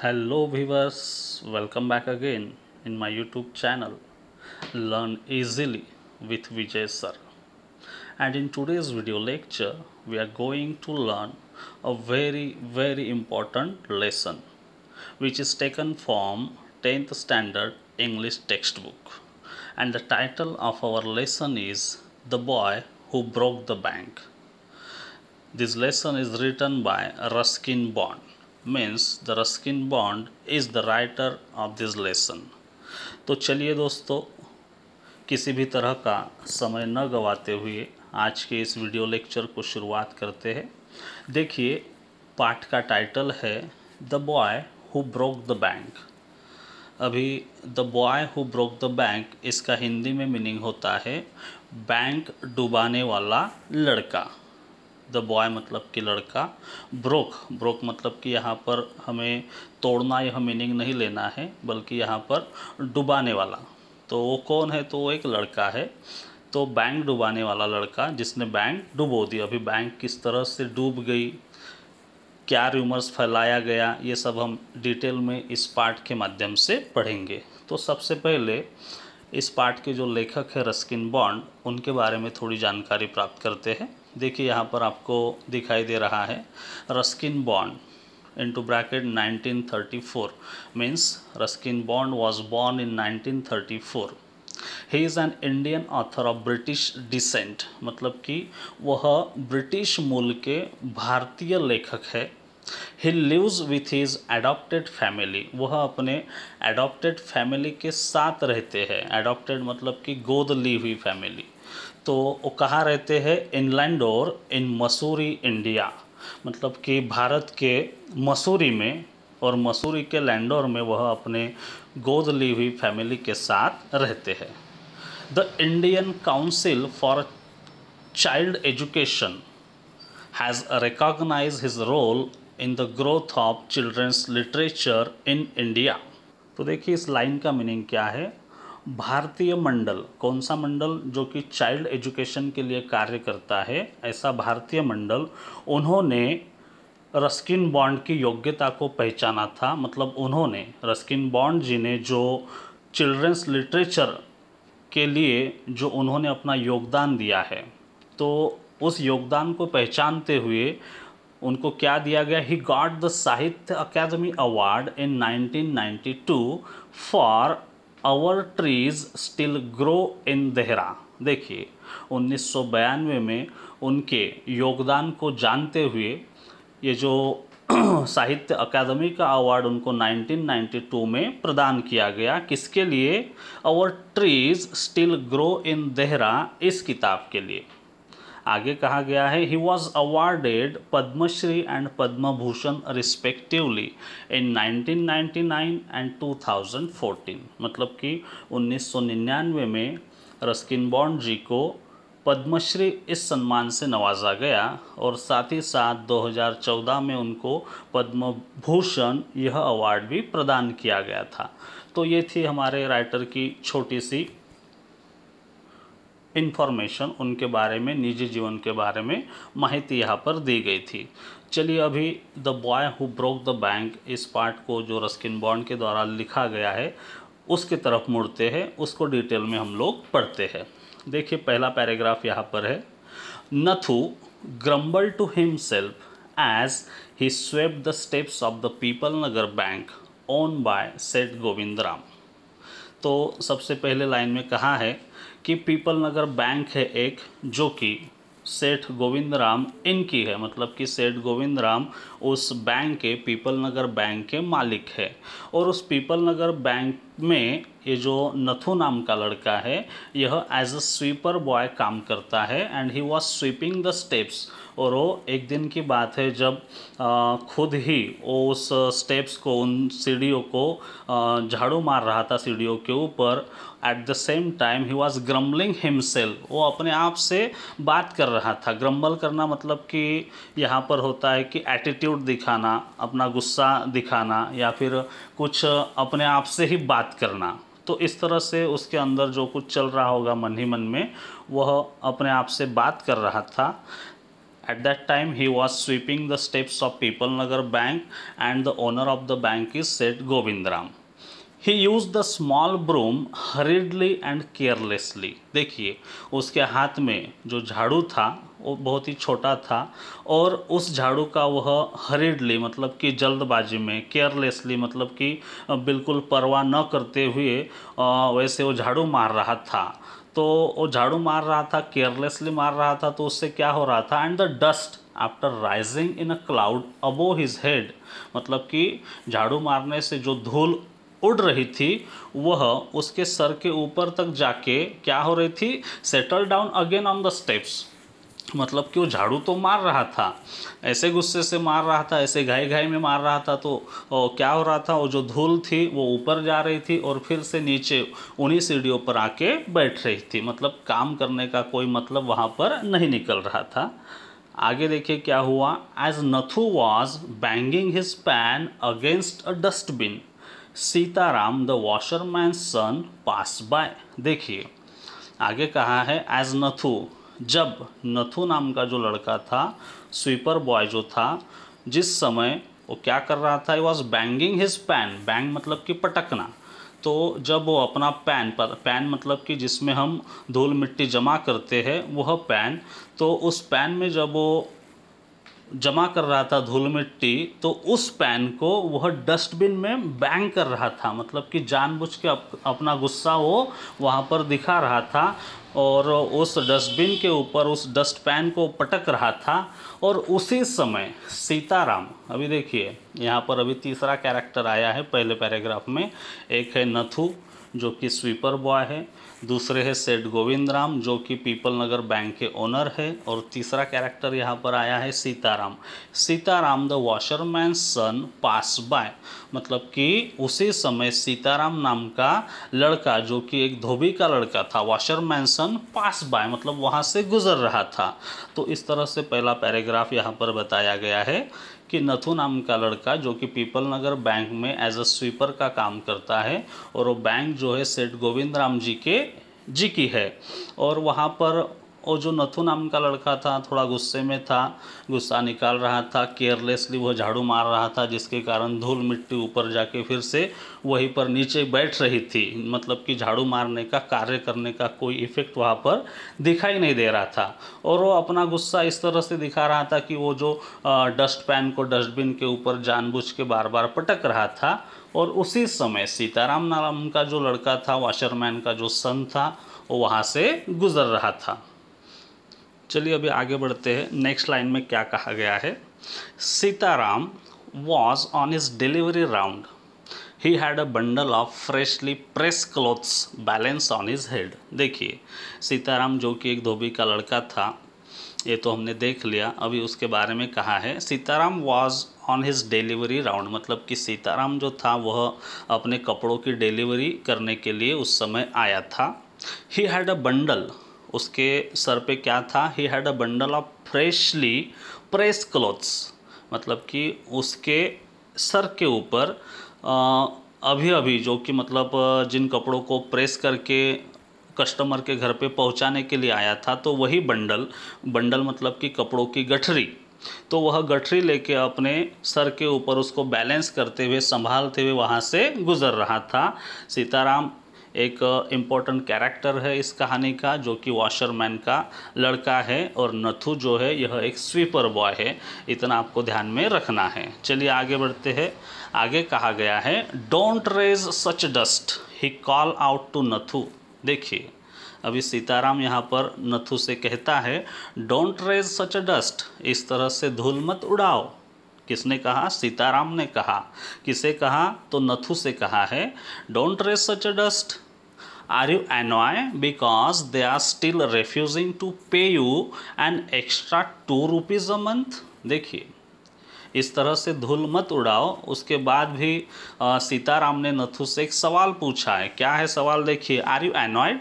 Hello viewers, welcome back again in my YouTube channel Learn Easily with Vijay Sir. And in today's video lecture, we are going to learn a very important lesson which is taken from 10th standard English textbook. And the title of our lesson is The Boy Who Broke the Bank. This lesson is written by Ruskin Bond. Means the Ruskin Bond is the writer of this lesson. तो चलिए दोस्तों, किसी भी तरह का समय न गवाते हुए आज के इस वीडियो लेक्चर को शुरुआत करते हैं। देखिए, पाठ का टाइटल है the boy who broke the bank. अभी the boy who broke the bank, इसका हिंदी में मीनिंग होता है बैंक डुबाने वाला लड़का। द बॉय मतलब कि लड़का, ब्रोक मतलब कि यहाँ पर हमें तोड़ना यह मीनिंग नहीं लेना है, बल्कि यहाँ पर डुबाने वाला। तो वो कौन है? तो वो एक लड़का है। तो बैंक डुबाने वाला लड़का जिसने बैंक डुबो दिया। अभी बैंक किस तरह से डूब गई, क्या रूमर्स फैलाया गया, ये सब हम डिटेल में इस पाठ के माध्यम से पढ़ेंगे। तो सबसे पहले इस पाठ के जो लेखक है रस्किन बॉन्ड, उनके बारे में थोड़ी जानकारी प्राप्त करते हैं। देखिए, यहाँ पर आपको दिखाई दे रहा है Ruskin Bond into bracket 1934 means Ruskin Bond was born in 1934। He is an Indian author of British descent, मतलब कि वह ब्रिटिश मूल के भारतीय लेखक है। He lives with his adopted family, वह अपने एडॉप्टेड फैमिली के साथ रहते हैं। एडॉप्टेड मतलब कि गोद ली हुई फैमिली। तो वो कहाँ रहते हैं? इनलैंडोर इन मसूरी इंडिया, मतलब कि भारत के मसूरी में, और मसूरी के लैंडोर में वह अपने गोद ली हुई फैमिली के साथ रहते हैं। The Indian council for child education has recognised his role in the growth of children's literature in India. तो देखिए, इस लाइन का मीनिंग क्या है। भारतीय मंडल, कौन सा मंडल? जो कि चाइल्ड एजुकेशन के लिए कार्य करता है, ऐसा भारतीय मंडल, उन्होंने रस्किन बॉन्ड की योग्यता को पहचाना था। मतलब उन्होंने, रस्किन बॉन्ड जी ने जो चिल्ड्रंस लिटरेचर के लिए जो उन्होंने अपना योगदान दिया है, तो उस योगदान को पहचानते हुए उनको क्या दिया गया? ही got the Sahitya Akademi award in 1992 for our trees still grow in Dehra. देखिए, 1992 में उनके योगदान को जानते हुए ये जो साहित्य अकादमी का अवार्ड उनको 1992 में प्रदान किया गया। किसके लिए? Our trees still grow in Dehra, इस किताब के लिए। आगे कहा गया है he was awarded Padmashri and Padma Bhushan respectively in 1999 and 2014। मतलब कि 1999 में रस्किन बॉन्ड जी को पद्मश्री इस सम्मान से नवाजा गया, और साथ ही साथ 2014 में उनको पद्म भूषण यह अवार्ड भी प्रदान किया गया था। तो ये थी हमारे राइटर की छोटी सी इन्फॉर्मेशन, उनके बारे में, निजी जीवन के बारे में माहिती यहाँ पर दी गई थी। चलिए, अभी the boy who broke the bank, इस पार्ट को जो रस्किन बॉन्ड के द्वारा लिखा गया है उसके तरफ मुड़ते हैं, उसको डिटेल में हम लोग पढ़ते हैं। देखिए, पहला पैराग्राफ यहाँ पर है। Nathu grumble to himself as he swept the steps of the people Nagar bank own by Seth Govind Ram. तो सबसे पहले लाइन में कहा है कि पीपल नगर बैंक है एक, जो कि सेठ गोविंद राम इनकी है। मतलब कि सेठ गोविंद राम उस बैंक के, पीपल नगर बैंक के मालिक है। और उस पीपल नगर बैंक में ये जो नथु नाम का लड़का है, यह एज अ स्वीपर बॉय काम करता है। And he was sweeping the steps, और वो एक दिन की बात है जब खुद ही वो उस स्टेप्स को, उन सीढ़ियों को झाड़ू मार रहा था सीढ़ियों के ऊपर। At the same time he was grumbling himself, वो अपने आप से बात कर रहा था। ग्रम्बल करना मतलब कि यहाँ पर होता है कि एटीट्यूड दिखाना, अपना गुस्सा दिखाना, या फिर कुछ अपने आप से ही बात करना। तो इस तरह से उसके अंदर जो कुछ चल रहा होगा मन ही मन में, वह अपने आप से बात कर रहा था। At that time he was sweeping the steps of People Nagar Bank and the owner of the bank is Seth Govindram. He used the small broom hurriedly and carelessly. देखिए उसके हाथ में जो झाड़ू था वो बहुत ही छोटा था और उस झाड़ू का वह हरिडली मतलब कि जल्दबाजी में, केयरलेसली मतलब कि बिल्कुल परवाह न करते हुए वैसे वो झाड़ू मार रहा था। तो वो झाड़ू मार रहा था, केयरलेसली मार रहा था, तो उससे क्या हो रहा था, and the dust after rising in a cloud above his head, मतलब कि झाड़ू मारने से जो धूल उड़ रही थी वह उसके सर के ऊपर तक जाके क्या हो रही थी, settle down again on the steps. मतलब कि वो झाड़ू तो मार रहा था, ऐसे गुस्से से मार रहा था, ऐसे घाई घाई में मार रहा था, तो क्या हो रहा था, वो जो धूल थी वो ऊपर जा रही थी और फिर से नीचे उन्हीं सीढ़ियों पर आके बैठ रही थी। मतलब काम करने का कोई मतलब वहाँ पर नहीं निकल रहा था। आगे देखिए क्या हुआ, as Nathu was banging his pan against a dustbin Sitaram the washerman son pass by. देखिए आगे कहा है, एज नथु, जब नथु नाम का जो लड़का था, स्वीपर बॉय जो था, जिस समय वो क्या कर रहा था, he was banging his pan, bang मतलब कि पटकना। तो जब वो अपना पैन मतलब कि जिसमें हम धूल मिट्टी जमा करते हैं वह पैन, तो उस पैन में जब वो जमा कर रहा था धूल मिट्टी, तो उस पैन को वह डस्टबिन में बैंग कर रहा था। मतलब कि जानबूझ के अपना गुस्सा वो वहाँ पर दिखा रहा था और उस डस्टबिन के ऊपर उस डस्ट पैन को पटक रहा था। और उसी समय सीताराम, अभी देखिए यहाँ पर अभी तीसरा कैरेक्टर आया है पहले पैराग्राफ में। एक है नथु जो कि स्वीपर बॉय है, दूसरे है सेठ गोविंदराम जो कि पीपल नगर बैंक के ओनर है, और तीसरा कैरेक्टर यहाँ पर आया है Sitaram. Sitaram the washerman son pass by, मतलब कि उसी समय सीताराम नाम का लड़का जो कि एक धोबी का लड़का था, वॉशरमैन सन पास बाय मतलब वहाँ से गुजर रहा था। तो इस तरह से पहला पैराग्राफ यहाँ पर बताया गया है कि नथु नाम का लड़का जो कि पीपल नगर बैंक में एज अ स्वीपर का काम करता है, और वो बैंक जो है सेठ गोविंदराम जी की है। और वहाँ पर वो जो नथु नाम का लड़का था थोड़ा गुस्से में था, गुस्सा निकाल रहा था, केयरलेसली वो झाड़ू मार रहा था, जिसके कारण धूल मिट्टी ऊपर जाके फिर से वहीं पर नीचे बैठ रही थी। मतलब कि झाड़ू मारने का, कार्य करने का कोई इफ़ेक्ट वहाँ पर दिखाई नहीं दे रहा था। और वो अपना गुस्सा इस तरह से दिखा रहा था कि वो जो डस्ट पैन को डस्टबिन के ऊपर जानबूझ के बार बार पटक रहा था। और उसी समय सीताराम नाम का जो लड़का था, वॉशरमैन का जो सन था, वो वहाँ से गुजर रहा था। चलिए अभी आगे बढ़ते हैं। नेक्स्ट लाइन में क्या कहा गया है, Sitaram was on his delivery round, he had a bundle of freshly press clothes balance on his head. देखिए सीताराम जो कि एक धोबी का लड़का था, ये तो हमने देख लिया। अभी उसके बारे में कहा है, Sitaram was on his delivery round, मतलब कि सीताराम जो था वह अपने कपड़ों की डिलीवरी करने के लिए उस समय आया था। ही हैड अ बंडल, उसके सर पे क्या था, he had a bundle of freshly press clothes, मतलब कि उसके सर के ऊपर अभी अभी जो कि मतलब जिन कपड़ों को प्रेस करके कस्टमर के घर पे पहुंचाने के लिए आया था, तो वही बंडल मतलब कि कपड़ों की गठरी, तो वह गठरी लेके अपने सर के ऊपर उसको बैलेंस करते हुए, संभालते हुए वहाँ से गुजर रहा था। सीताराम एक इम्पोर्टेंट कैरेक्टर है इस कहानी का, जो कि वॉशरमैन का लड़का है, और नथु जो है यह एक स्वीपर बॉय है। इतना आपको ध्यान में रखना है। चलिए आगे बढ़ते हैं। आगे कहा गया है, don't raise such dust, he call out to Nathu. देखिए अभी सीताराम यहाँ पर नथु से कहता है, डोंट रेज सच डस्ट, इस तरह से धूल मत उड़ाओ। किसने कहा, सीताराम ने कहा। किसे कहा, तो नथु से कहा है, don't raise such dust, are you annoy because they are still refusing to pay you an extra 2 rupees a month. देखिए इस तरह से धूल मत उड़ाओ। उसके बाद भी सीताराम ने नथु से एक सवाल पूछा है। क्या है सवाल, देखिए, आर यू एनॉयड,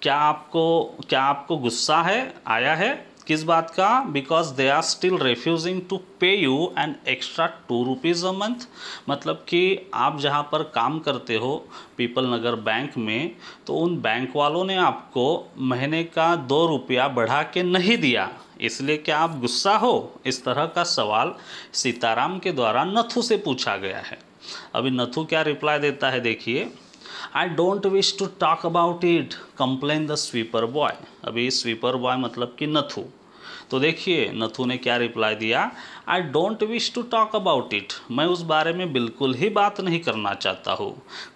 क्या आपको गुस्सा है, आया है, किस बात का? Because they are still refusing to pay you an extra 2 rupees a month. मतलब कि आप जहाँ पर काम करते हो पीपल नगर बैंक में, तो उन बैंक वालों ने आपको महीने का 2 रुपया बढ़ा के नहीं दिया, इसलिए क्या आप गुस्सा हो? इस तरह का सवाल सीताराम के द्वारा नथु से पूछा गया है। अभी नथु क्या रिप्लाई देता है देखिए, I don't wish to talk about it, complain the sweeper boy. अभी स्वीपर बॉय मतलब कि नथु। तो देखिए नथु ने क्या रिप्लाई दिया, I don't wish to talk about it, मैं उस बारे में बिल्कुल ही बात नहीं करना चाहता हूँ।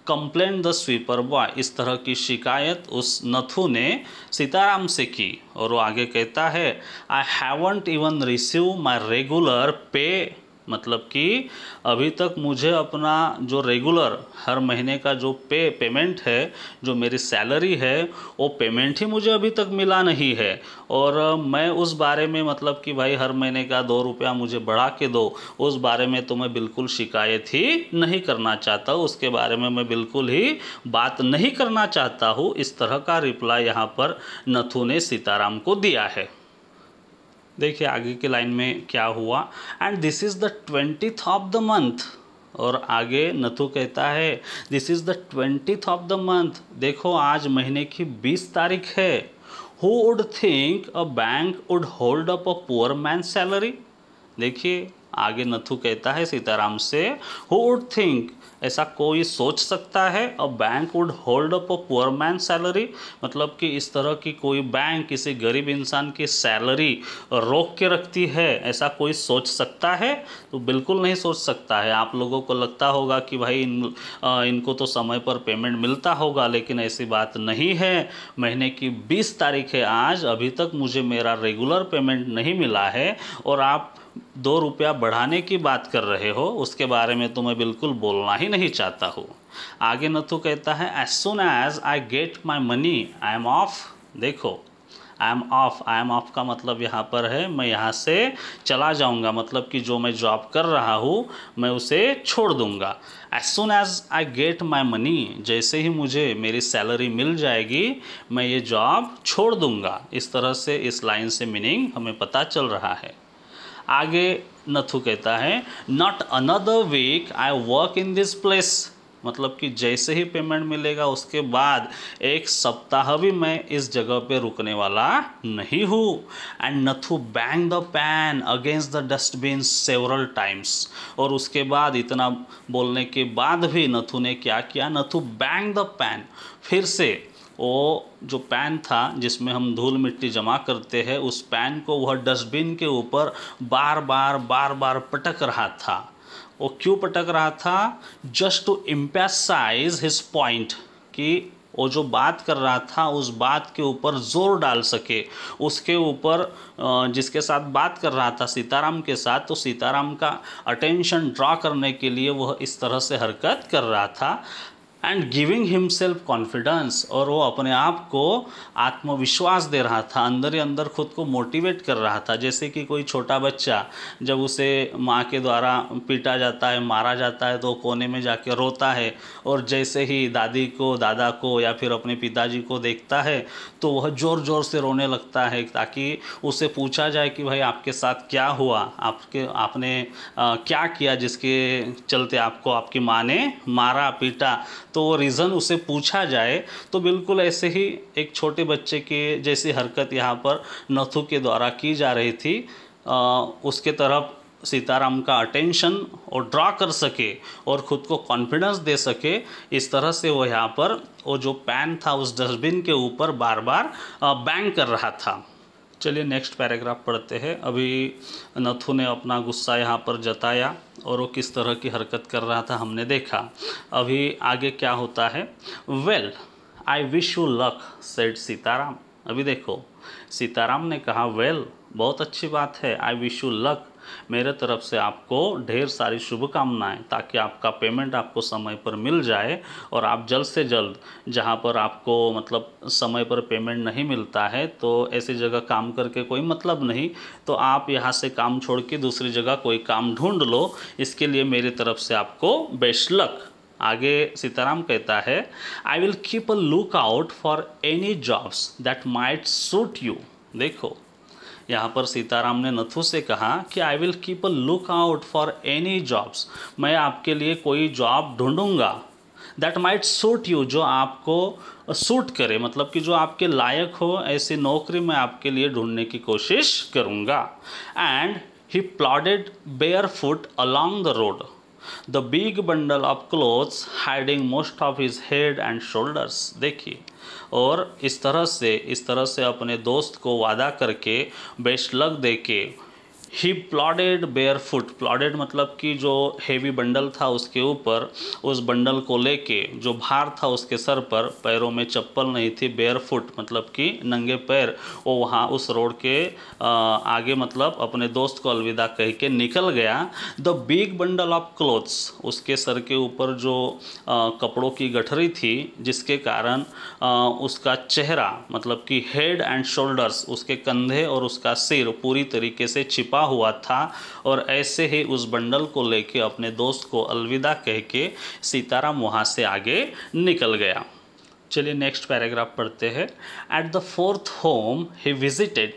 कंप्लेन द स्वीपर बॉय, इस तरह की शिकायत उस नथु ने सीताराम से की। और वो आगे कहता है, I haven't even receive my regular पे, मतलब कि अभी तक मुझे अपना जो रेगुलर हर महीने का जो पेमेंट है, जो मेरी सैलरी है, वो पेमेंट ही मुझे अभी तक मिला नहीं है। और मैं उस बारे में मतलब कि भाई हर महीने का 2 रुपया मुझे बढ़ा के दो, उस बारे में तो मैं बिल्कुल शिकायत ही नहीं करना चाहता हूँ, उसके बारे में मैं बिल्कुल ही बात नहीं करना चाहता हूँ। इस तरह का रिप्लाई यहाँ पर नथु ने सीताराम को दिया है। देखिए आगे की लाइन में क्या हुआ, and this is the 20th of the month. और आगे नथु कहता है, this is the 20th of the month, देखो आज महीने की 20 तारीख है। Who would think a bank would hold up a poor man salary. देखिए आगे नथु कहता है सीताराम से, हु वुड थिंक, ऐसा कोई सोच सकता है, a bank would hold up a poor man salary, मतलब कि इस तरह की कोई बैंक किसी गरीब इंसान की सैलरी रोक के रखती है, ऐसा कोई सोच सकता है? तो बिल्कुल नहीं सोच सकता है। आप लोगों को लगता होगा कि भाई इनको तो समय पर पेमेंट मिलता होगा, लेकिन ऐसी बात नहीं है। महीने की 20 तारीख है आज, अभी तक मुझे मेरा रेगुलर पेमेंट नहीं मिला है, और आप 2 रुपया बढ़ाने की बात कर रहे हो, उसके बारे में तो मैं बिल्कुल बोलना ही नहीं चाहता हूँ। आगे नथु कहता है, as soon as I get my money I am off. देखो I am off, I am off का मतलब यहाँ पर है मैं यहाँ से चला जाऊँगा, मतलब कि जो मैं जॉब कर रहा हूँ मैं उसे छोड़ दूँगा। As soon as I get my money, जैसे ही मुझे मेरी सैलरी मिल जाएगी मैं ये जॉब छोड़ दूँगा। इस तरह से इस लाइन से मीनिंग हमें पता चल रहा है। आगे नथु कहता है, not another week I work in this place, मतलब कि जैसे ही पेमेंट मिलेगा उसके बाद 1 सप्ताह भी मैं इस जगह पे रुकने वाला नहीं हूँ। And Nathu bang the pan against the dustbin several times, और उसके बाद इतना बोलने के बाद भी नथु ने क्या किया, नथु बैंग द पैन, फिर से वो जो पैन था जिसमें हम धूल मिट्टी जमा करते हैं, उस पैन को वह डस्टबिन के ऊपर बार बार पटक रहा था। वो क्यों पटक रहा था? Just to emphasise his point, कि वो जो बात कर रहा था उस बात के ऊपर जोर डाल सके, उसके ऊपर जिसके साथ बात कर रहा था सीताराम के साथ, तो सीताराम का अटेंशन ड्रॉ करने के लिए वह इस तरह से हरकत कर रहा था। एंड गिविंग हिमसेल्फ कॉन्फिडेंस, और वो अपने आप को आत्मविश्वास दे रहा था, अंदर ही अंदर खुद को मोटिवेट कर रहा था। जैसे कि कोई छोटा बच्चा जब उसे माँ के द्वारा पीटा जाता है, मारा जाता है, तो कोने में जाके रोता है, और जैसे ही दादी को, दादा को या फिर अपने पिताजी को देखता है तो वह ज़ोर ज़ोर से रोने लगता है, ताकि उसे पूछा जाए कि भाई आपके साथ क्या हुआ, आपने क्या किया जिसके चलते आपको आपकी माँ ने मारा पीटा, तो वो रीज़न उसे पूछा जाए। तो बिल्कुल ऐसे ही एक छोटे बच्चे के जैसी हरकत यहाँ पर नथु के द्वारा की जा रही थी, उसके तरफ सीताराम का अटेंशन और ड्रा कर सके और ख़ुद को कॉन्फिडेंस दे सके, इस तरह से वो यहाँ पर वो जो पैन था उस डस्टबिन के ऊपर बार बार बैंग कर रहा था। चलिए नेक्स्ट पैराग्राफ पढ़ते हैं। अभी नथु ने अपना गुस्सा यहाँ पर जताया और वो किस तरह की हरकत कर रहा था हमने देखा। अभी आगे क्या होता है, well I wish you luck said Sitaram. अभी देखो सीताराम ने कहा वेल बहुत अच्छी बात है, आई विश यू लक, मेरे तरफ से आपको ढेर सारी शुभकामनाएं, ताकि आपका पेमेंट आपको समय पर मिल जाए और आप जल्द से जल्द, जहां पर आपको मतलब समय पर पेमेंट नहीं मिलता है तो ऐसी जगह काम करके कोई मतलब नहीं, तो आप यहां से काम छोड़ के दूसरी जगह कोई काम ढूंढ लो, इसके लिए मेरी तरफ से आपको बेस्ट लक। आगे सीताराम कहता है, I will keep a look out for any jobs that might suit you. देखो यहाँ पर सीताराम ने नथु से कहा कि I will keep a look out for any jobs, मैं आपके लिए कोई जॉब ढूंढूंगा दैट माइट सूट यू, जो आपको सूट करे, मतलब कि जो आपके लायक हो, ऐसी नौकरी मैं आपके लिए ढूंढने की कोशिश करूँगा। And he plodded barefoot along the road, the big bundle of clothes hiding most of his head and shoulders. देखिए, और इस तरह से अपने दोस्त को वादा करके, बेस्ट लक दे के, ही प्लॉडेड बेयर फुट, प्लॉडेड मतलब कि जो हेवी बंडल था उसके ऊपर, उस बंडल को लेके, जो भार था उसके सर पर, पैरों में चप्पल नहीं थी, बेयर फुट मतलब कि नंगे पैर, वो वहाँ उस रोड के आगे मतलब अपने दोस्त को अलविदा कह के निकल गया। The big bundle of clothes, उसके सर के ऊपर जो कपड़ों की गठरी थी, जिसके कारण उसका चेहरा मतलब कि हेड एंड शोल्डर्स, उसके कंधे और उसका सिर पूरी तरीके से छिपा हुआ था। और ऐसे ही उस बंडल को लेके अपने दोस्त को अलविदा कह के सीताराम वहाँ से आगे निकल गया। चलिए नेक्स्ट पैराग्राफ पढ़ते हैं। At the fourth home he visited,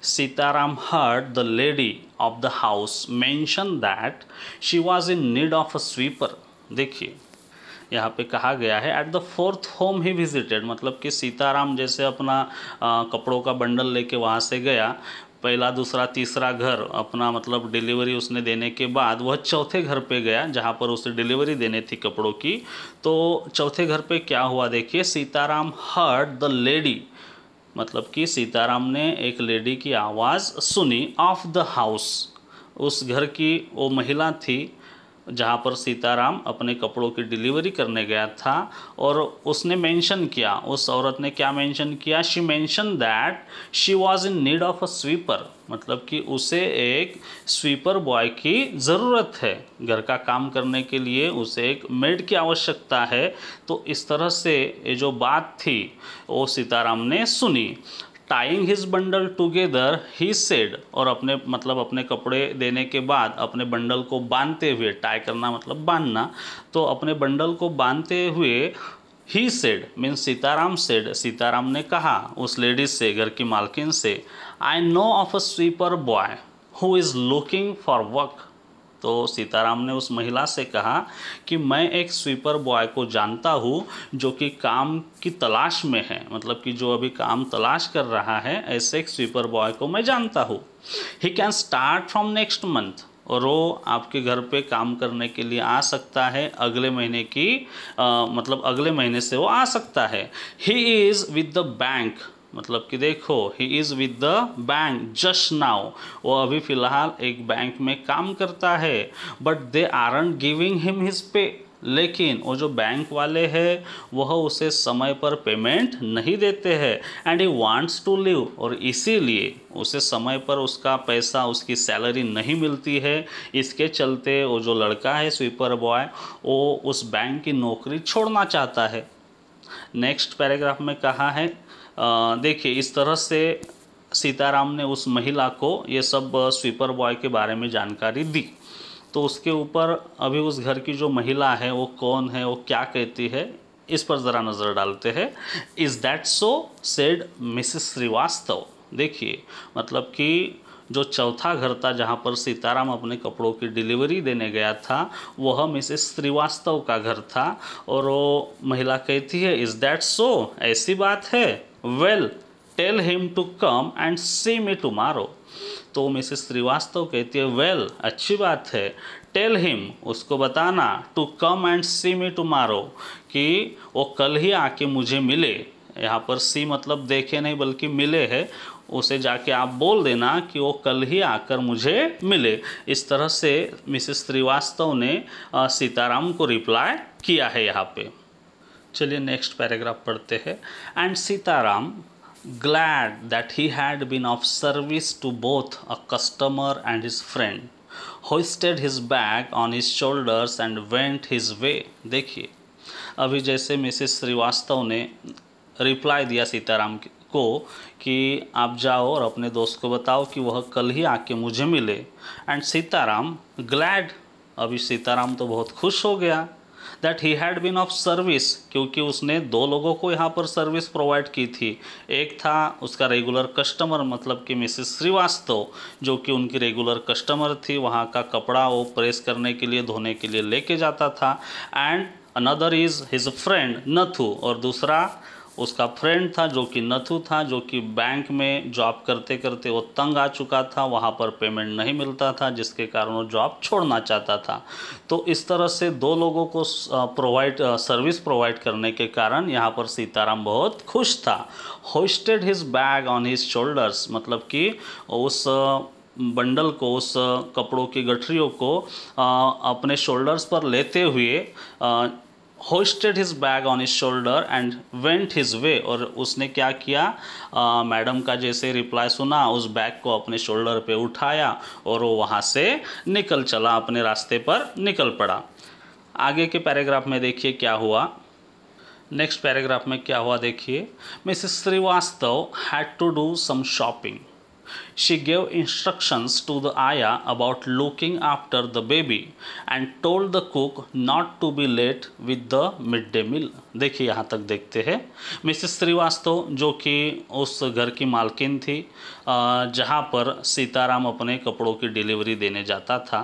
Sitaram heard the lady of the house mention that she was in need of a sweeper। देखिए, यहाँ पे कहा गया है at the fourth home he visited, मतलब कि सीताराम जैसे अपना कपड़ों का बंडल लेके वहाँ से गया, पहला दूसरा तीसरा घर अपना मतलब डिलीवरी उसने देने के बाद वह चौथे घर पे गया जहाँ पर उसे डिलीवरी देनी थी कपड़ों की। तो चौथे घर पे क्या हुआ, देखिए, सीताराम हर्ड द लेडी, मतलब कि सीताराम ने एक लेडी की आवाज़ सुनी, ऑफ द हाउस, उस घर की वो महिला थी जहाँ पर सीताराम अपने कपड़ों की डिलीवरी करने गया था। और उसने मेंशन किया, उस औरत ने क्या मेंशन किया, she mention that she was in need of a sweeper, मतलब कि उसे एक स्वीपर बॉय की ज़रूरत है, घर का काम करने के लिए उसे एक मेड की आवश्यकता है। तो इस तरह से ये जो बात थी वो सीताराम ने सुनी। Tying his bundle together he said, और अपने मतलब अपने कपड़े देने के बाद अपने बंडल को बांधते हुए, टाई करना मतलब बांधना, तो अपने बंडल को बांधते हुए he said means Sitaram said, Sitaram ने कहा उस लेडीज से, घर की मालकिन से, I know of a sweeper boy who is looking for work. तो सीताराम ने उस महिला से कहा कि मैं एक स्वीपर बॉय को जानता हूँ जो कि काम की तलाश में है, मतलब कि जो अभी काम तलाश कर रहा है, ऐसे एक स्वीपर बॉय को मैं जानता हूँ। He can start from next month, और वो आपके घर पे काम करने के लिए आ सकता है अगले महीने की मतलब अगले महीने से वो आ सकता है। He is with the bank, मतलब कि देखो, he is with the bank just now, वो अभी फ़िलहाल एक बैंक में काम करता है। But they aren't giving him his pay, लेकिन वो जो बैंक वाले हैं वह उसे समय पर पेमेंट नहीं देते हैं। And he wants to live, और इसीलिए उसे समय पर उसका पैसा, उसकी सैलरी नहीं मिलती है। इसके चलते वो जो लड़का है स्वीपर बॉय, वो उस बैंक की नौकरी छोड़ना चाहता है। नेक्स्ट पैराग्राफ में कहा है, देखिए, इस तरह से सीताराम ने उस महिला को ये सब स्वीपर बॉय के बारे में जानकारी दी। तो उसके ऊपर अभी उस घर की जो महिला है वो कौन है, वो क्या कहती है, इस पर ज़रा नज़र डालते हैं। Is that so, said Mrs Srivastava. देखिए, मतलब कि जो चौथा घर था जहाँ पर सीताराम अपने कपड़ों की डिलीवरी देने गया था, वह मिसेस श्रीवास्तव का घर था। और वो महिला कहती है, इज़ दैट सो, ऐसी बात है, well tell him to come and see me tomorrow. तो मिसेस श्रीवास्तव कहती है, वेल अच्छी बात है, टेल हिम, उसको बताना, to come and see me tomorrow, कि वो कल ही आके मुझे मिले। यहाँ पर सी मतलब देखे नहीं बल्कि मिले है, उसे जाके आप बोल देना कि वो कल ही आकर मुझे मिले। इस तरह से मिसेस श्रीवास्तव ने सीताराम को रिप्लाई किया है यहाँ पे। चलिए नेक्स्ट पैराग्राफ पढ़ते हैं। And Sitaram glad that he had been of service to both a customer and his friend, hoisted his bag on his shoulders and went his way। देखिए, अभी जैसे मिसेस श्रीवास्तव ने रिप्लाई दिया सीताराम को कि आप जाओ और अपने दोस्त को बताओ कि वह कल ही आके मुझे मिले। एंड सीताराम ग्लैड, अभी सीताराम तो बहुत खुश हो गया that he had been off service, क्योंकि उसने दो लोगों को यहाँ पर सर्विस प्रोवाइड की थी। एक था उसका रेगुलर कस्टमर, मतलब कि मिसेस श्रीवास्तव, जो कि उनकी रेगुलर कस्टमर थी, वहाँ का कपड़ा वो प्रेस करने के लिए, धोने के लिए लेके जाता था। And another is his friend Nathu, और दूसरा उसका फ्रेंड था जो कि नथु था, जो कि बैंक में जॉब करते करते वो तंग आ चुका था, वहाँ पर पेमेंट नहीं मिलता था, जिसके कारण वो जॉब छोड़ना चाहता था। तो इस तरह से दो लोगों को सर्विस प्रोवाइड करने के कारण यहाँ पर सीताराम बहुत खुश था। Hosted his bag on his shoulders, मतलब कि उस बंडल को, उस कपड़ों की गठरियों को अपने शोल्डर्स पर लेते हुए hosted his bag on his shoulder and went his way, और उसने क्या किया, मैडम का जैसे रिप्लाई सुना, उस बैग को अपने शोल्डर पे उठाया और वो वहाँ से निकल चला, अपने रास्ते पर निकल पड़ा। आगे के पैराग्राफ में देखिए क्या हुआ। नेक्स्ट पैराग्राफ में क्या हुआ देखिए। Mrs Srivastava had to do some shopping. She gave instructions to the ayah about looking after the baby and told the cook not to be late with the midday meal। देखिए यहाँ तक देखते हैं। Mrs Srivastava जो कि उस घर की मालकिन थी जहाँ पर सीताराम अपने कपड़ों की डिलीवरी देने जाता था,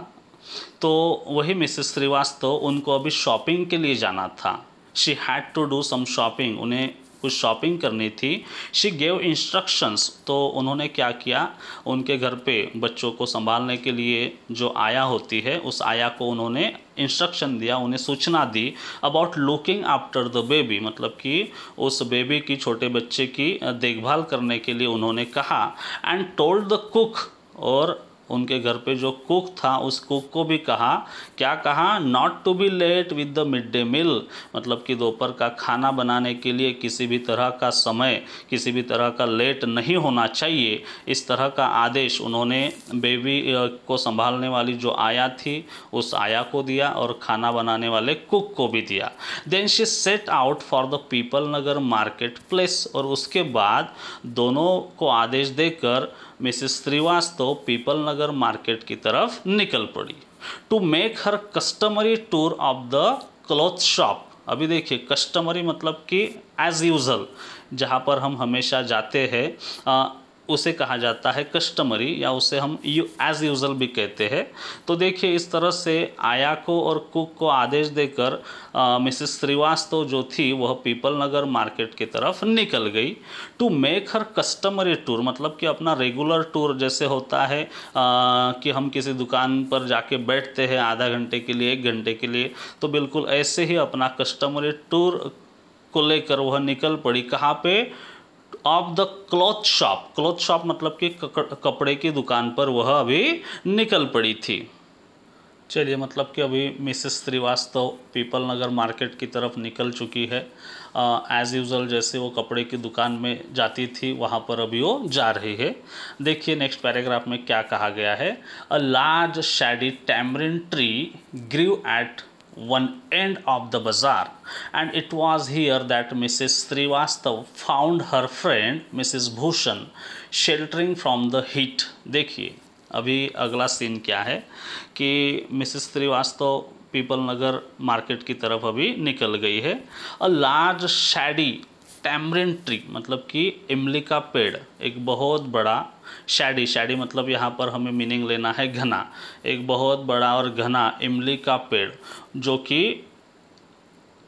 तो वही मिसेस श्रीवास्तव उनको अभी शॉपिंग के लिए जाना था। She had to do some shopping, उन्हें कुछ शॉपिंग करनी थी। शी गेव इंस्ट्रक्शंस, तो उन्होंने क्या किया, उनके घर पे बच्चों को संभालने के लिए जो आया होती है, उस आया को उन्होंने इंस्ट्रक्शन दिया, उन्हें सूचना दी about looking after the baby, मतलब कि उस बेबी की, छोटे बच्चे की देखभाल करने के लिए उन्होंने कहा। एंड टोल्ड द कुक, और उनके घर पे जो कुक था उस कुक को भी कहा, क्या कहा, not to be late with the midday meal, मतलब कि दोपहर का खाना बनाने के लिए किसी भी तरह का समय, किसी भी तरह का लेट नहीं होना चाहिए, इस तरह का आदेश उन्होंने बेबी को संभालने वाली जो आया थी उस आया को दिया और खाना बनाने वाले कुक को भी दिया। Then she set out for the people Nagar market place, और उसके बाद दोनों को आदेश देकर मिसेस श्रीवास्तव पीपल नगर मार्केट की तरफ निकल पड़ी। To make her customary tour of the cloth shop. अभी देखिए कस्टमरी मतलब कि एज यूजल, जहाँ पर हम हमेशा जाते हैं उसे कहा जाता है कस्टमरी, या उसे हम एज यूजल भी कहते हैं। तो देखिए इस तरह से आया को और कुक को आदेश देकर मिसेस श्रीवास्तव जो थी वह पीपल नगर मार्केट की तरफ निकल गई। To make her customary tour, मतलब कि अपना रेगुलर टूर जैसे होता है कि हम किसी दुकान पर जाके बैठते हैं आधा घंटे के लिए, 1 घंटे के लिए, तो बिल्कुल ऐसे ही अपना कस्टमरी टूर को लेकर वह निकल पड़ी। कहाँ पे, of the cloth shop. Cloth shop मतलब कि कपड़े की दुकान पर वह अभी निकल पड़ी थी। चलिए, मतलब कि अभी मिसेस श्रीवास्तव पीपल नगर मार्केट की तरफ निकल चुकी है। एज़ यूजल जैसे वो कपड़े की दुकान में जाती थी वहाँ पर अभी वो जा रही है। देखिए नेक्स्ट पैराग्राफ में क्या कहा गया है। A large shady tamarind tree grove at one end of the bazaar, and it was here that Mrs. Srivastav found her friend Mrs. Bhushan sheltering from the heat। देखिए अभी अगला सीन क्या है कि मिसेस श्रीवास्तव पीपल नगर मार्केट की तरफ अभी निकल गई है। A large shady tamarind tree, मतलब कि इमली का पेड़, एक बहुत बड़ा, शैडी, शैडी मतलब यहाँ पर हमें मीनिंग लेना है घना, एक बहुत बड़ा और घना इमली का पेड़ जो कि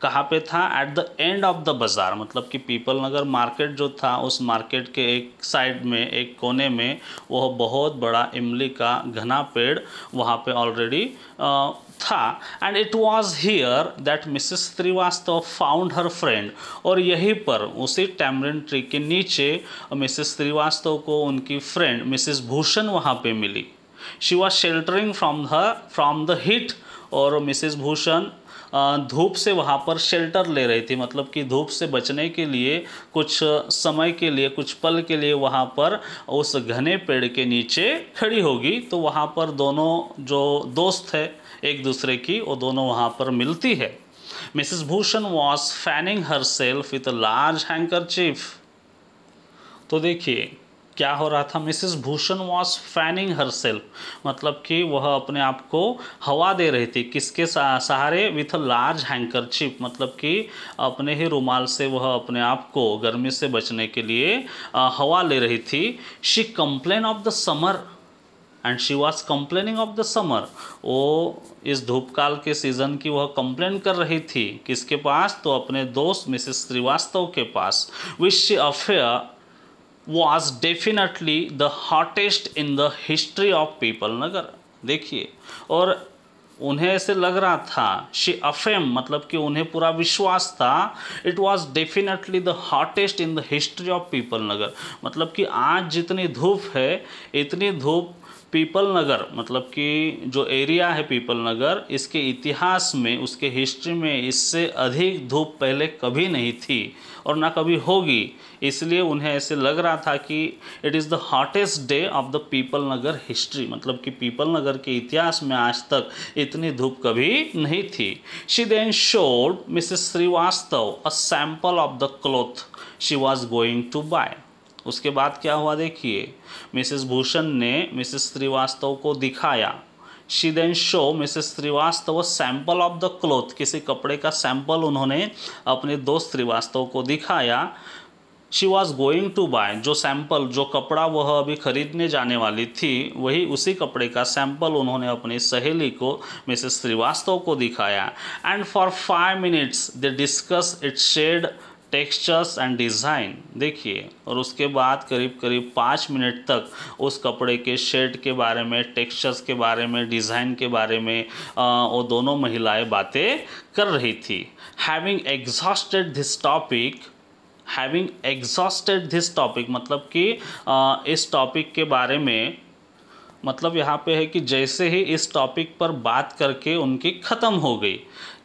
कहाँ पे था, at the end of the बाज़ार, मतलब कि पीपल नगर मार्केट जो था उस मार्केट के एक साइड में, एक कोने में वह बहुत बड़ा इमली का घना पेड़ वहाँ पे ऑलरेडी था। And it was here that Mrs Srivastava found her friend, और यहीं पर उसी टैमरिन ट्री के नीचे मिसेस श्रीवास्तव को उनकी फ्रेंड मिसेस भूषण वहाँ पे मिली। She was sheltering from the heat, और मिसेस भूषण धूप से वहाँ पर शेल्टर ले रही थी, मतलब कि धूप से बचने के लिए कुछ समय के लिए, कुछ पल के लिए वहाँ पर उस घने पेड़ के नीचे खड़ी होगी। तो वहाँ पर दोनों जो दोस्त है एक दूसरे की, वो दोनों वहाँ पर मिलती है। Mrs Bhushan was fanning her self with a large handkerchief. तो देखिए क्या हो रहा था, Mrs Bhushan was fanning herself, मतलब कि वह अपने आप को हवा दे रही थी, किसके सहारे, विथ अ लार्ज हैंकरचिप, मतलब कि अपने ही रुमाल से वह अपने आप को गर्मी से बचने के लिए हवा ले रही थी। She complain of the summer and she was complaining of the summer, वो इस धूप काल के सीज़न की वह कंप्लेन कर रही थी, किसके पास, तो अपने दोस्त मिसेस श्रीवास्तव के पास। Which affair was definitely the hottest in the history of people Nagar, देखिए, और उन्हें ऐसे लग रहा था, शी अफेम मतलब कि उन्हें पूरा विश्वास था, it was definitely the hottest in the history of people Nagar, मतलब कि आज जितनी धूप है इतनी धूप पीपल नगर, मतलब कि जो एरिया है पीपल नगर, इसके इतिहास में, उसके हिस्ट्री में इससे अधिक धूप पहले कभी नहीं थी और ना कभी होगी। इसलिए उन्हें ऐसे लग रहा था कि it is the hottest day of the people Nagar history, मतलब कि पीपल नगर के इतिहास में आज तक इतनी धूप कभी नहीं थी। She then showed Mrs Srivastava a sample of the cloth she was going to buy. उसके बाद क्या हुआ देखिए, मिसेस भूषण ने मिसेस श्रीवास्तव को दिखाया, she then show Mrs Srivastava sample of the cloth, किसी कपड़े का सैंपल उन्होंने अपने दोस्त श्रीवास्तव को दिखाया। She was going to buy, जो सैंपल, जो कपड़ा वह अभी खरीदने जाने वाली थी, वही उसी कपड़े का सैंपल उन्होंने अपनी सहेली को, मिसेस श्रीवास्तव को दिखाया। And for 5 minutes they discuss its shade, textures and design, देखिए, और उसके बाद करीब करीब 5 मिनट तक उस कपड़े के शेड के बारे में, टेक्सचर्स के बारे में, डिज़ाइन के बारे में वो दोनों महिलाएं बातें कर रही थी। Having exhausted this topic, having exhausted this topic मतलब कि इस टॉपिक के बारे में, मतलब यहाँ पे है कि जैसे ही इस टॉपिक पर बात करके उनकी ख़त्म हो गई,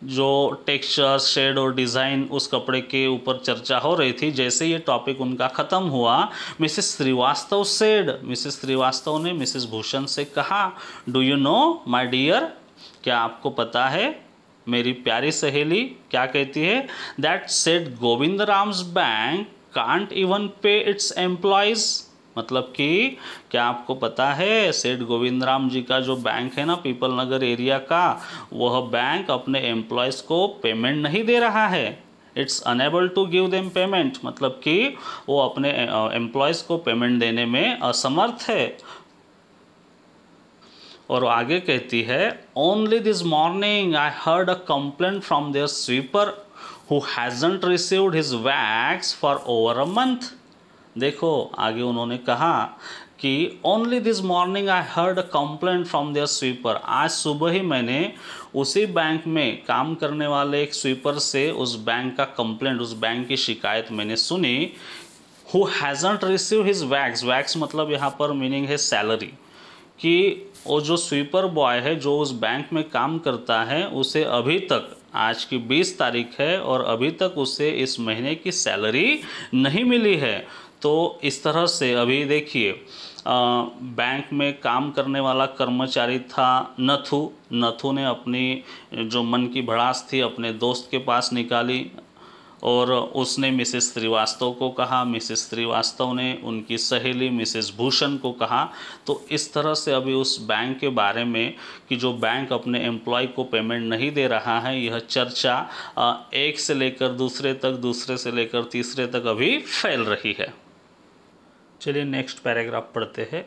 जो टेक्सचर, शेड और डिज़ाइन उस कपड़े के ऊपर चर्चा हो रही थी, जैसे ये टॉपिक उनका ख़त्म हुआ, Mrs Srivastava said, Mrs Srivastava ने मिसेस भूषण से कहा, do you know my dear, क्या आपको पता है मेरी प्यारी सहेली, क्या कहती है, that said Govind Ram's bank can't even पे इट्स एम्प्लॉयज़, मतलब कि क्या आपको पता है, सेठ गोविंद राम जी का जो बैंक है ना पीपल नगर एरिया का, वह बैंक अपने एम्प्लॉयज़ को पेमेंट नहीं दे रहा है, it's unable to give them payment, मतलब कि वो अपने एम्प्लॉयज़ को पेमेंट देने में असमर्थ है। और आगे कहती है, only this morning I heard a complaint from their sweeper who hasn't received his wages for over a month. देखो आगे उन्होंने कहा कि only this morning I heard a complaint from their sweeper, आज सुबह ही मैंने उसी बैंक में काम करने वाले एक स्वीपर से उस बैंक का कंप्लेंट, उस बैंक की शिकायत मैंने सुनी। Who hasn't receive his wax, wax मतलब यहाँ पर मीनिंग है सैलरी, कि वो जो स्वीपर बॉय है जो उस बैंक में काम करता है, उसे अभी तक, आज की 20 तारीख है और अभी तक उसे इस महीने की सैलरी नहीं मिली है। तो इस तरह से अभी देखिए, बैंक में काम करने वाला कर्मचारी था नथु, नथु ने अपनी जो मन की भड़ास थी अपने दोस्त के पास निकाली और उसने मिसेस श्रीवास्तव को कहा, मिसेस श्रीवास्तव ने उनकी सहेली मिसेस भूषण को कहा। तो इस तरह से अभी उस बैंक के बारे में कि जो बैंक अपने एम्प्लॉय को पेमेंट नहीं दे रहा है, यह चर्चा एक से लेकर दूसरे तक, दूसरे से लेकर तीसरे तक अभी फैल रही है। चलिए नेक्स्ट पैराग्राफ पढ़ते हैं।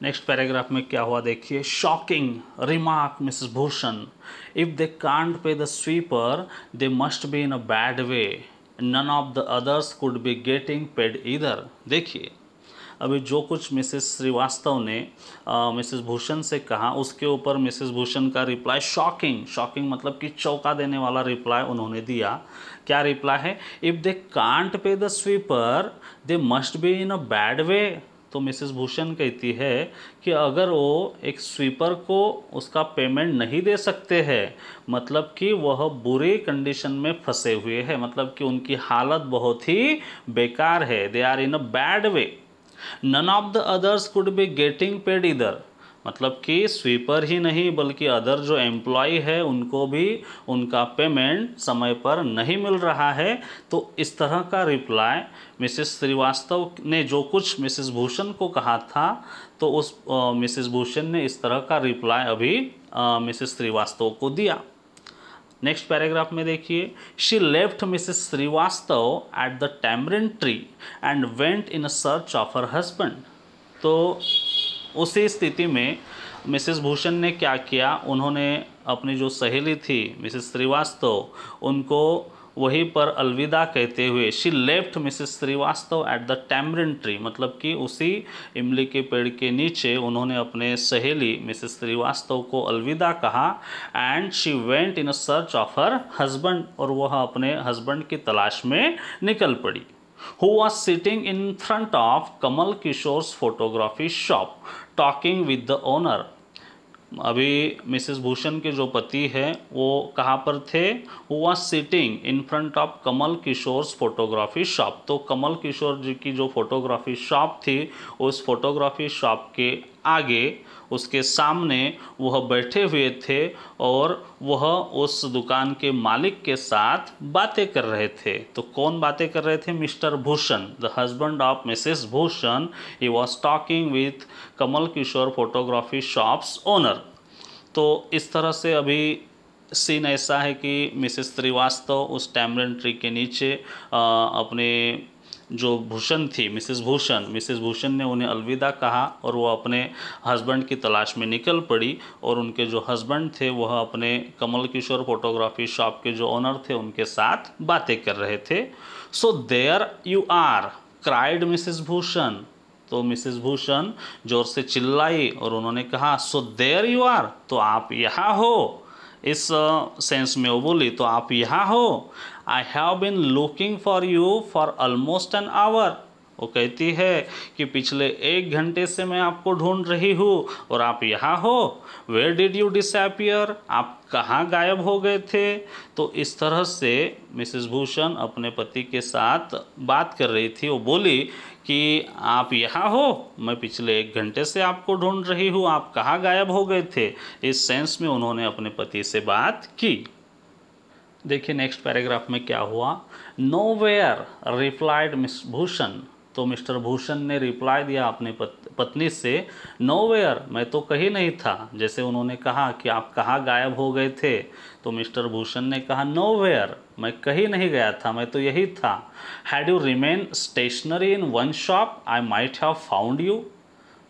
नेक्स्ट पैराग्राफ में क्या हुआ देखिए, shocking remark Mrs Bhushan, if they can't pay the sweeper they must be in a bad way, none of the others could be getting paid either. देखिए अभी जो कुछ मिसेस श्रीवास्तव ने मिसेस भूषण से कहा, उसके ऊपर मिसेस भूषण का रिप्लाई शॉकिंग, शॉकिंग मतलब कि चौंका देने वाला रिप्लाई उन्होंने दिया। क्या रिप्लाई है, if they can't pay the sweeper they must be in a bad वे। तो मिसेस भूषण कहती है कि अगर वो एक स्वीपर को उसका पेमेंट नहीं दे सकते हैं, मतलब कि वह बुरी कंडीशन में फंसे हुए हैं, मतलब कि उनकी हालत बहुत ही बेकार है, they are in a bad way, none of the others could be getting paid either, मतलब कि स्वीपर ही नहीं बल्कि अदर जो एम्प्लॉय है उनको भी उनका पेमेंट समय पर नहीं मिल रहा है। तो इस तरह का रिप्लाई मिसेस श्रीवास्तव ने जो कुछ मिसेस भूषण को कहा था, तो उस मिसेस भूषण ने इस तरह का रिप्लाई अभी मिसेस श्रीवास्तव को दिया। नेक्स्ट पैराग्राफ में देखिए, she left Mrs Srivastava at the tamarind tree and went in search of her husband. तो उसी स्थिति में मिसेस भूषण ने क्या किया, उन्होंने अपनी जो सहेली थी मिसेस श्रीवास्तव उनको वहीं पर अलविदा कहते हुए she left Mrs Srivastava at the tamarind tree, मतलब कि उसी इमली के पेड़ के नीचे उन्होंने अपने सहेली मिसेस श्रीवास्तव को अलविदा कहा। And she went in search of her husband, और वह अपने हस्बैंड की तलाश में निकल पड़ी। Who was sitting in front of Kamal Kishore's photography shop talking with the owner। अभी मिसेस भूषण के जो पति हैं वो कहाँ पर थे, Who was sitting in front of Kamal Kishore's photography shop. तो कमल किशोर जी की जो फोटोग्राफी शॉप थी उस फोटोग्राफी शॉप के आगे उसके सामने वह बैठे हुए थे और वह उस दुकान के मालिक के साथ बातें कर रहे थे। तो कौन बातें कर रहे थे, Mr Bhushan, the husband of Mrs Bhushan, he was talking with Kamal Kishore photography shop's owner. तो इस तरह से अभी सीन ऐसा है कि मिसेस श्रीवास्तव उस टैमरिंड ट्री के नीचे अपने जो भूषण थी मिसेस भूषण ने उन्हें अलविदा कहा और वो अपने हस्बैंड की तलाश में निकल पड़ी। और उनके जो हस्बैंड थे वह अपने कमल किशोर फोटोग्राफी शॉप के जो ओनर थे उनके साथ बातें कर रहे थे। So there you are cried Mrs Bhushan. तो मिसेस भूषण जोर से चिल्लाई और उन्होंने कहा सो देयर यू आर, तो आप यहाँ हो। इस सेंस में वो बोली तो आप यहाँ हो। I have been looking for you for almost an hour. वो कहती है कि पिछले 1 घंटे से मैं आपको ढूंढ रही हूँ और आप यहाँ हो। वेयर डिड यू डिसअपियर, आप कहाँ गायब हो गए थे। तो इस तरह से मिसेस भूषण अपने पति के साथ बात कर रही थी। वो बोली कि आप यहाँ हो, मैं पिछले 1 घंटे से आपको ढूंढ रही हूँ, आप कहाँ गायब हो गए थे। इस सेंस में उन्होंने अपने पति से बात की। देखिए नेक्स्ट पैराग्राफ में क्या हुआ, नोवेयर रिप्लाइड मिस भूषण। तो मिस्टर भूषण ने रिप्लाई दिया अपनी पत्नी से, नोवेयर, मैं तो कहीं नहीं था। जैसे उन्होंने कहा कि आप कहाँ गायब हो गए थे, तो मिस्टर भूषण ने कहा नोवेयर, मैं कहीं नहीं गया था, मैं तो यही था। Had you remain stationery in one shop I might have found you.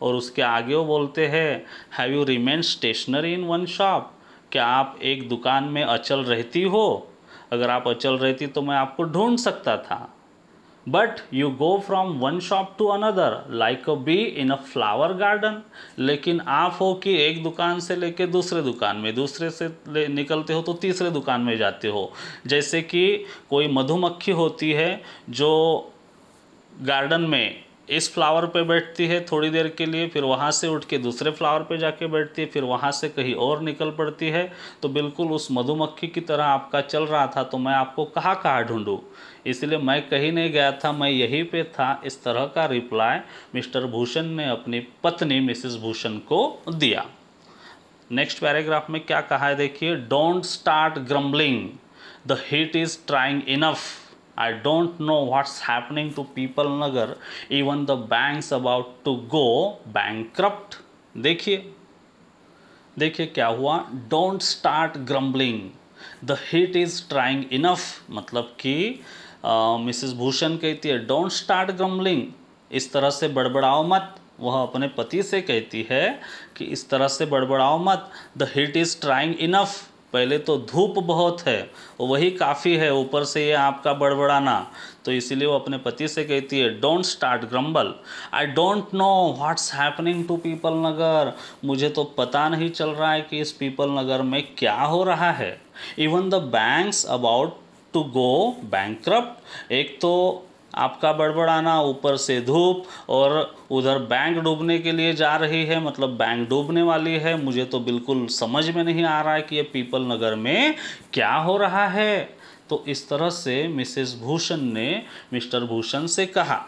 और उसके आगे वो बोलते हैं have you remain stationery in one shop, क्या आप एक दुकान में अचल रहती हो, अगर आप अचल रहती तो मैं आपको ढूंढ सकता था। But you go from one shop to another like a bee in a flower garden. लेकिन आप हो कि एक दुकान से लेके दूसरे दुकान में, दूसरे से निकलते हो तो तीसरे दुकान में जाते हो। जैसे कि कोई मधुमक्खी होती है जो गार्डन में इस फ्लावर पे बैठती है थोड़ी देर के लिए, फिर वहाँ से उठ के दूसरे फ्लावर पे जाके बैठती है, फिर वहाँ से कहीं और निकल पड़ती है। तो बिल्कुल उस मधुमक्खी की तरह आपका चल रहा था, तो मैं आपको कहाँ कहाँ ढूंढूं, इसलिए मैं कहीं नहीं गया था, मैं यहीं पे था। इस तरह का रिप्लाई मिस्टर भूषण ने अपनी पत्नी मिसेस भूषण को दिया। नेक्स्ट पैराग्राफ में क्या कहा है देखिए, don't start grumbling, the heat is trying enough. I don't know what's happening to People Nagar, even the bank's about to go bankrupt। देखिए क्या हुआ, don't start grumbling, the heat is trying enough. मतलब कि Mrs Bhushan कहती है don't start grumbling, इस तरह से बड़बड़ाओ मत। वह अपने पति से कहती है कि इस तरह से बड़बड़ाओ मत। The heat is trying enough, पहले तो धूप बहुत है, वही काफ़ी है, ऊपर से ये आपका बड़बड़ाना। तो इसीलिए वो अपने पति से कहती है don't start grumble. I don't know what's happening to people Nagar, मुझे तो पता नहीं चल रहा है कि इस पीपल नगर में क्या हो रहा है। Even the banks about to go bankrupt, एक तो आपका बड़बड़ाना, ऊपर से धूप, और उधर बैंक डूबने के लिए जा रही है, मतलब बैंक डूबने वाली है। मुझे तो बिल्कुल समझ में नहीं आ रहा है कि ये पीपल नगर में क्या हो रहा है। तो इस तरह से मिसेस भूषण ने मिस्टर भूषण से कहा।